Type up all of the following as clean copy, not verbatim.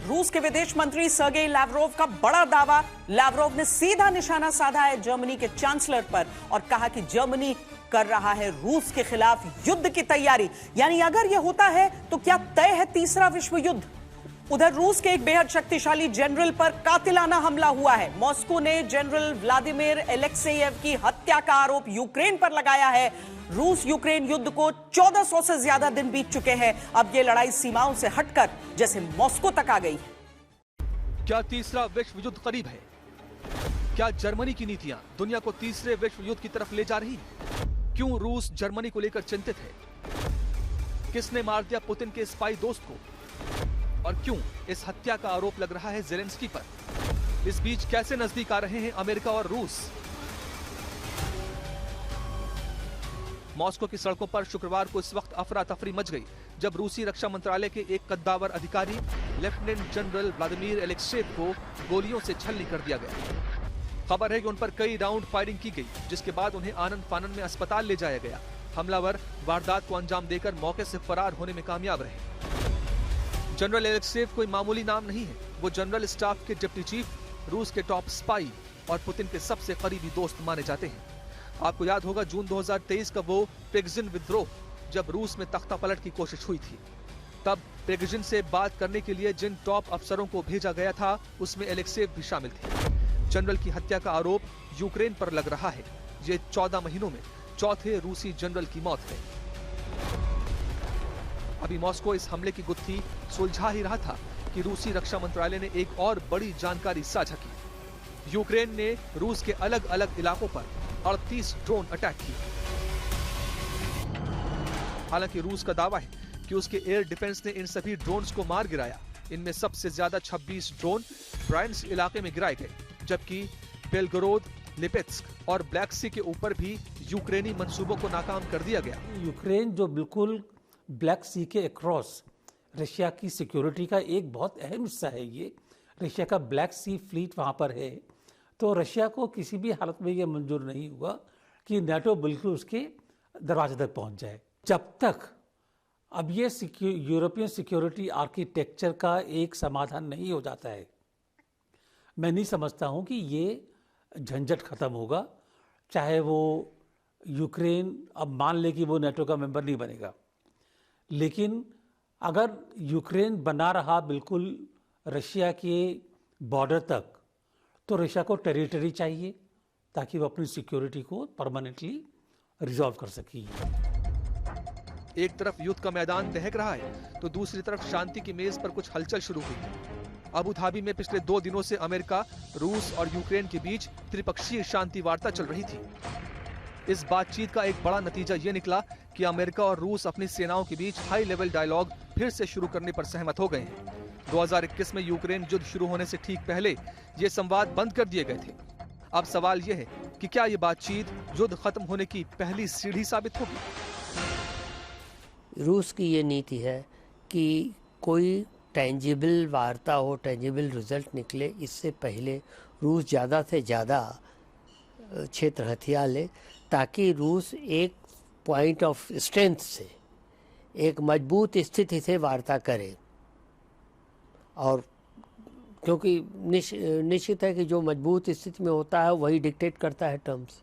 रूस के विदेश मंत्री सर्गेई लैवरोव का बड़ा दावा। लैवरोव ने सीधा निशाना साधा है जर्मनी के चांसलर पर और कहा कि जर्मनी कर रहा है रूस के खिलाफ युद्ध की तैयारी। यानी अगर यह होता है तो क्या तय है तीसरा विश्व युद्ध। उधर रूस के एक बेहद शक्तिशाली जनरल पर कातिलाना हमला हुआ है। मॉस्को ने जनरल व्लादिमीर एलेक्सेयेव की हत्या का आरोप यूक्रेन पर लगाया है। रूस यूक्रेन युद्ध को 1400 से ज्यादा दिन बीत चुके हैं। अब यह लड़ाई सीमाओं से हटकर जैसे मॉस्को तक आ गई। क्या तीसरा विश्व युद्ध करीब है? क्या जर्मनी की नीतियां दुनिया को तीसरे विश्व युद्ध की तरफ ले जा रही हैं? क्यों रूस जर्मनी को लेकर चिंतित है? किसने मार दिया पुतिन के स्पाई दोस्त को? और क्यों इस हत्या का आरोप लग रहा है ज़ेलेंस्की पर? इस बीच कैसे नजदीक आ रहे हैं अमेरिका और रूस? मॉस्को की सड़कों पर शुक्रवार को इस वक्त अफरा तफरी मच गई जब रूसी रक्षा मंत्रालय के एक कद्दावर अधिकारी लेफ्टिनेंट जनरल व्लादिमीर एलेक्सेयेव को गोलियों से छलनी कर दिया गया। खबर है कि उन पर कई राउंड फायरिंग की गई, जिसके बाद उन्हें आनंद फानन में अस्पताल ले जाया गया। हमलावर वारदात को अंजाम देकर मौके से फरार होने में कामयाब रहे। जनरल एलेक्सेयेव कोई मामूली नाम नहीं है। वो जनरल स्टाफ के डिप्टी चीफ, रूस के टॉप स्पाई और पुतिन के सबसे करीबी दोस्त माने जाते हैं। आपको याद होगा जून 2023 का वो प्रिगजिन विद्रोह, जब रूस में तख्ता पलट की कोशिश हुई थी। तब प्रिगजिन से बात करने के लिए जिन टॉप अफसरों को भेजा गया था उसमें एलेक्सेयेव भी शामिल थे। जनरल की हत्या का आरोप यूक्रेन पर लग रहा है। ये 14 महीनों में चौथे रूसी जनरल की मौत है। अभी मॉस्को इस हमले की गुत्थी सुलझा ही रहा था कि रूसी रक्षा मंत्रालय ने एक और बड़ी जानकारी साझा की। यूक्रेन ने रूस के अलग अलग इलाकों पर 38 ड्रोन अटैक किए। हालांकि रूस का दावा है कि उसके एयर डिफेंस ने इन सभी ड्रोन्स को मार गिराया। इनमें सबसे ज्यादा 26 ड्रोन ब्रायंस इलाके में गिराए गए, जबकि बेलगोरोद, लिपेत्स्क और ब्लैक सी के ऊपर भी यूक्रेनी मंसूबों को नाकाम कर दिया गया। यूक्रेन जो बिल्कुल ब्लैक सी के अक्रॉस रशिया की सिक्योरिटी का एक बहुत अहम हिस्सा है। ये रशिया का ब्लैक सी फ्लीट वहाँ पर है, तो रशिया को किसी भी हालत में ये मंजूर नहीं हुआ कि नाटो बिल्कुल उसके दरवाजे तक पहुँच जाए। जब तक अब ये यूरोपियन सिक्योरिटी आर्किटेक्चर का एक समाधान नहीं हो जाता है, मैं नहीं समझता हूँ कि ये झंझट खत्म होगा। चाहे वो यूक्रेन अब मान ले कि वो नाटो का मेंबर नहीं बनेगा, लेकिन अगर यूक्रेन बना रहा बिल्कुल रशिया के बॉर्डर तक, तो रशिया को टेरिटरी चाहिए ताकि वो अपनी सिक्योरिटी को परमानेंटली रिजॉल्व कर सके। एक तरफ युद्ध का मैदान दहक रहा है तो दूसरी तरफ शांति की मेज पर कुछ हलचल शुरू हुई। अबू धाबी में पिछले 2 दिनों से अमेरिका, रूस और यूक्रेन के बीच त्रिपक्षीय शांति वार्ता चल रही थी। इस बातचीत का एक बड़ा नतीजा ये निकला कि अमेरिका और रूस अपनी सेनाओं के बीच हाई लेवल डायलॉग फिर से शुरू करने पर सहमत हो गए हैं। 2021 में यूक्रेन युद्ध शुरू होने से ठीक पहले ये संवाद बंद कर दिए गए थे। अब सवाल ये है कि क्या ये बातचीत युद्ध खत्म होने की पहली सीढ़ी साबित होगी? रूस की ये नीति है कि कोई टेंजिबल वार्ता हो, टेंजिबल रिजल्ट निकले, इससे पहले रूस ज़्यादा से ज़्यादा क्षेत्र हथिया ले, ताकि रूस एक पॉइंट ऑफ स्ट्रेंथ से, एक मजबूत स्थिति से वार्ता करे। और क्योंकि निश्चित है कि जो मजबूत स्थिति में होता है वही डिक्टेट करता है टर्म्स।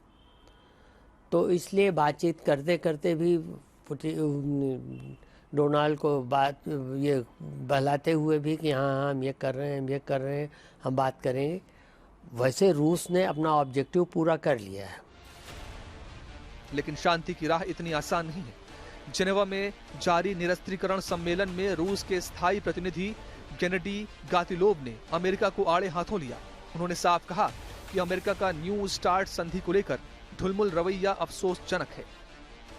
तो इसलिए बातचीत करते करते भी डोनाल्ड को बात ये बहलाते हुए भी कि हाँ हम ये कर रहे हैं, हम ये कर रहे हैं, हम बात करेंगे। वैसे रूस ने अपना ऑब्जेक्टिव पूरा कर लिया है। लेकिन शांति की राह इतनी आसान नहीं है। जेनेवा में जारी निरस्त्रीकरण सम्मेलन में रूस के स्थायी प्रतिनिधि गेनेडी गातिलोव ने अमेरिका को आड़े हाथों लिया। उन्होंने साफ कहा कि अमेरिका का न्यू स्टार्ट संधि को लेकर ढुलमुल रवैया अफसोसजनक है।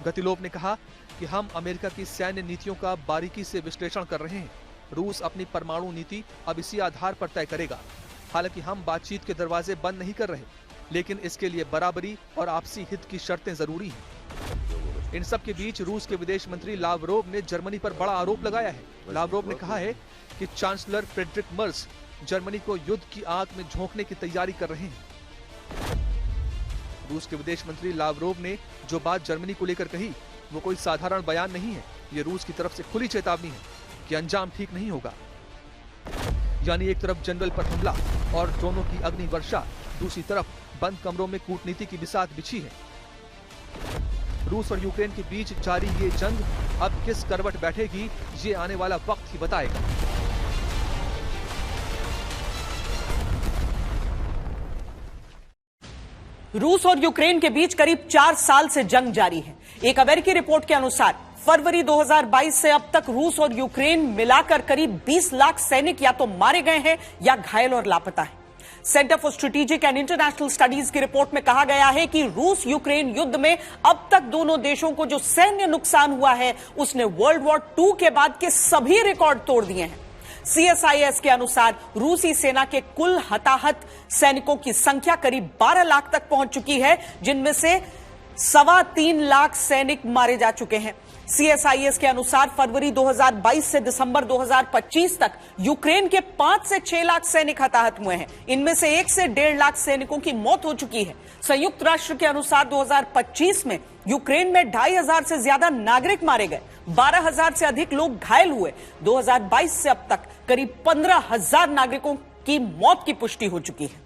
गतिलोव ने कहा कि हम अमेरिका की सैन्य नीतियों का बारीकी से विश्लेषण कर रहे हैं। रूस अपनी परमाणु नीति अब इसी आधार पर तय करेगा। हालांकि हम बातचीत के दरवाजे बंद नहीं कर रहे, लेकिन इसके लिए बराबरी और आपसी हित की शर्तें जरूरी हैं। इन सब के बीच रूस के विदेश मंत्री लावरोव ने जर्मनी पर बड़ा आरोप लगाया है। लावरोव ने कहा है कि चांसलर फ्रेडरिक मर्ज जर्मनी को युद्ध की आग में झोंकने की तैयारी कर रहे हैं। रूस के विदेश मंत्री लावरोव ने जो बात जर्मनी को लेकर कही वो कोई साधारण बयान नहीं है। ये रूस की तरफ से खुली चेतावनी है कि अंजाम ठीक नहीं होगा। यानी एक तरफ जनरल पर हमला और ड्रोनों की अग्नि वर्षा, दूसरी तरफ बंद कमरों में कूटनीति की बिसात बिछी है। रूस और यूक्रेन के बीच जारी ये जंग अब किस करवट बैठेगी, ये आने वाला वक्त ही बताएगा। रूस और यूक्रेन के बीच करीब 4 साल से जंग जारी है। एक अमेरिकी रिपोर्ट के अनुसार फरवरी 2022 से अब तक रूस और यूक्रेन मिलाकर करीब 20 लाख सैनिक या तो मारे गए हैं या घायल और लापता हैं। Centre for strategic and international studies की रिपोर्ट में कहा गया है कि रूस यूक्रेन युद्ध में अब तक दोनों देशों को जो सैन्य नुकसान हुआ है उसने वर्ल्ड वॉर 2 के बाद के सभी रिकॉर्ड तोड़ दिए हैं। CSIS के अनुसार रूसी सेना के कुल हताहत सैनिकों की संख्या करीब 12 लाख तक पहुंच चुकी है, जिनमें से 3.25 लाख सैनिक मारे जा चुके हैं। CSIS के अनुसार फरवरी 2022 से दिसंबर 2025 तक यूक्रेन के 5 से 6 लाख सैनिक हताहत हुए हैं। इनमें से 1 से 1.5 लाख सैनिकों की मौत हो चुकी है। संयुक्त राष्ट्र के अनुसार 2025 में यूक्रेन में 2,500 से ज्यादा नागरिक मारे गए, 12,000 से अधिक लोग घायल हुए। 2022 से अब तक करीब 15,000 नागरिकों की मौत की पुष्टि हो चुकी है।